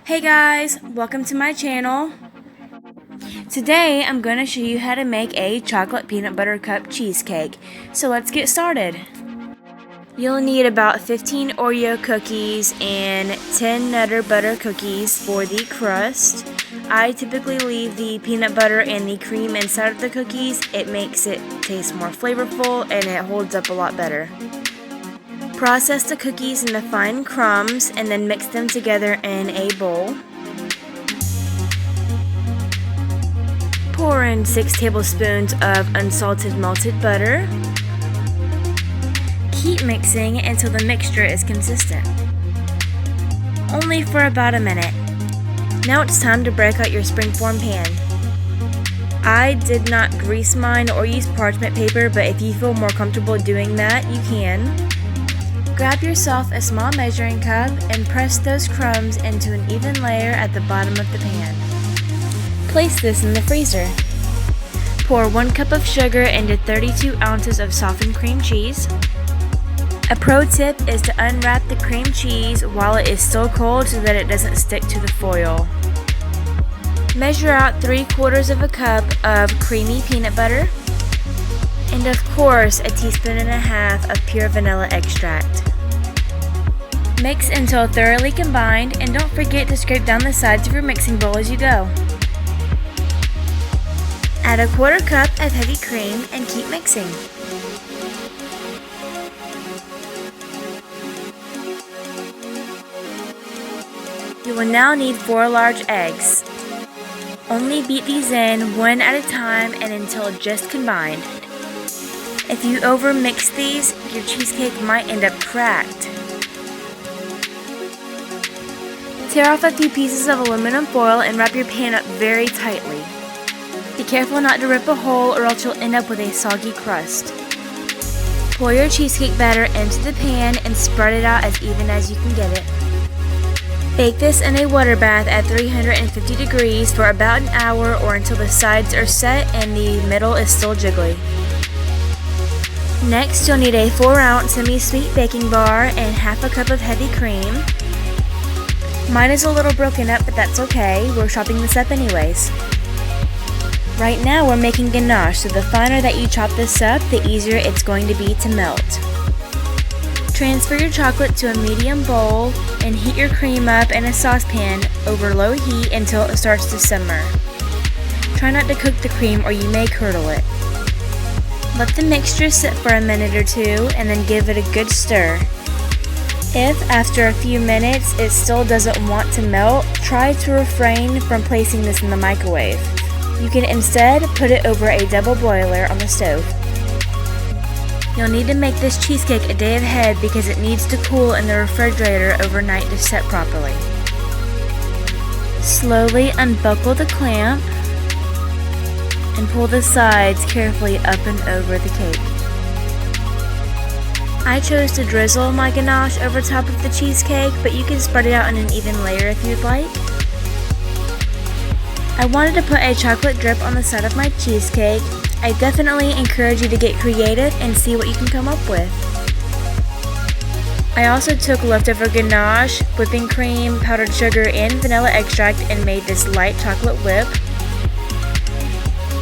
Hey guys, welcome to my channel. Today I'm going to show you how to make a chocolate peanut butter cup cheesecake. So let's get started. You'll need about 15 Oreo cookies and 10 Nutter Butter cookies for the crust. I typically leave the peanut butter and the cream inside of the cookies. It makes it taste more flavorful and it holds up a lot better. Process the cookies into fine crumbs and then mix them together in a bowl. Pour in 6 tablespoons of unsalted melted butter. Keep mixing until the mixture is consistent. Only for about a minute. Now it's time to break out your springform pan. I did not grease mine or use parchment paper, but if you feel more comfortable doing that, you can. Grab yourself a small measuring cup and press those crumbs into an even layer at the bottom of the pan. Place this in the freezer. Pour 1 cup of sugar into 32 ounces of softened cream cheese. A pro tip is to unwrap the cream cheese while it is still cold so that it doesn't stick to the foil. Measure out 3/4 of a cup of creamy peanut butter. And of course, a teaspoon and a half of pure vanilla extract. Mix until thoroughly combined, and don't forget to scrape down the sides of your mixing bowl as you go. Add a 1/4 cup of heavy cream and keep mixing. You will now need 4 large eggs. Only beat these in one at a time and until just combined. If you overmix these, your cheesecake might end up cracked. Tear off a few pieces of aluminum foil and wrap your pan up very tightly. Be careful not to rip a hole or else you'll end up with a soggy crust. Pour your cheesecake batter into the pan and spread it out as even as you can get it. Bake this in a water bath at 350 degrees for about an hour or until the sides are set and the middle is still jiggly. Next, you'll need a 4-ounce Semisweet Baking Bar and half a cup of heavy cream. Mine is a little broken up, but that's okay. We're chopping this up anyways. Right now we're making ganache, so the finer that you chop this up, the easier it's going to be to melt. Transfer your chocolate to a medium bowl and heat your cream up in a saucepan over low heat until it starts to simmer. Try not to cook the cream or you may curdle it. Let the mixture sit for a minute or two and then give it a good stir. If after a few minutes it still doesn't want to melt, try to refrain from placing this in the microwave. You can instead put it over a double boiler on the stove. You'll need to make this cheesecake a day ahead because it needs to cool in the refrigerator overnight to set properly. Slowly unbuckle the clamp and pull the sides carefully up and over the cake. I chose to drizzle my ganache over top of the cheesecake, but you can spread it out in an even layer if you'd like. I wanted to put a chocolate drip on the side of my cheesecake. I definitely encourage you to get creative and see what you can come up with. I also took leftover ganache, whipping cream, powdered sugar, and vanilla extract and made this light chocolate whip.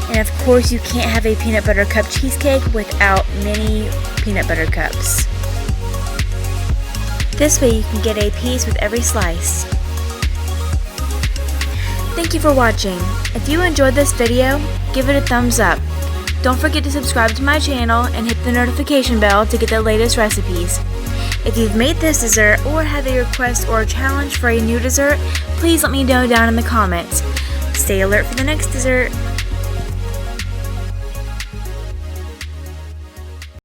And of course you can't have a peanut butter cup cheesecake without mini peanut butter cups. This way you can get a piece with every slice. Thank you for watching. If you enjoyed this video, give it a thumbs up. Don't forget to subscribe to my channel and hit the notification bell to get the latest recipes. If you've made this dessert or have a request or a challenge for a new dessert, please let me know down in the comments. Stay alert for the next dessert.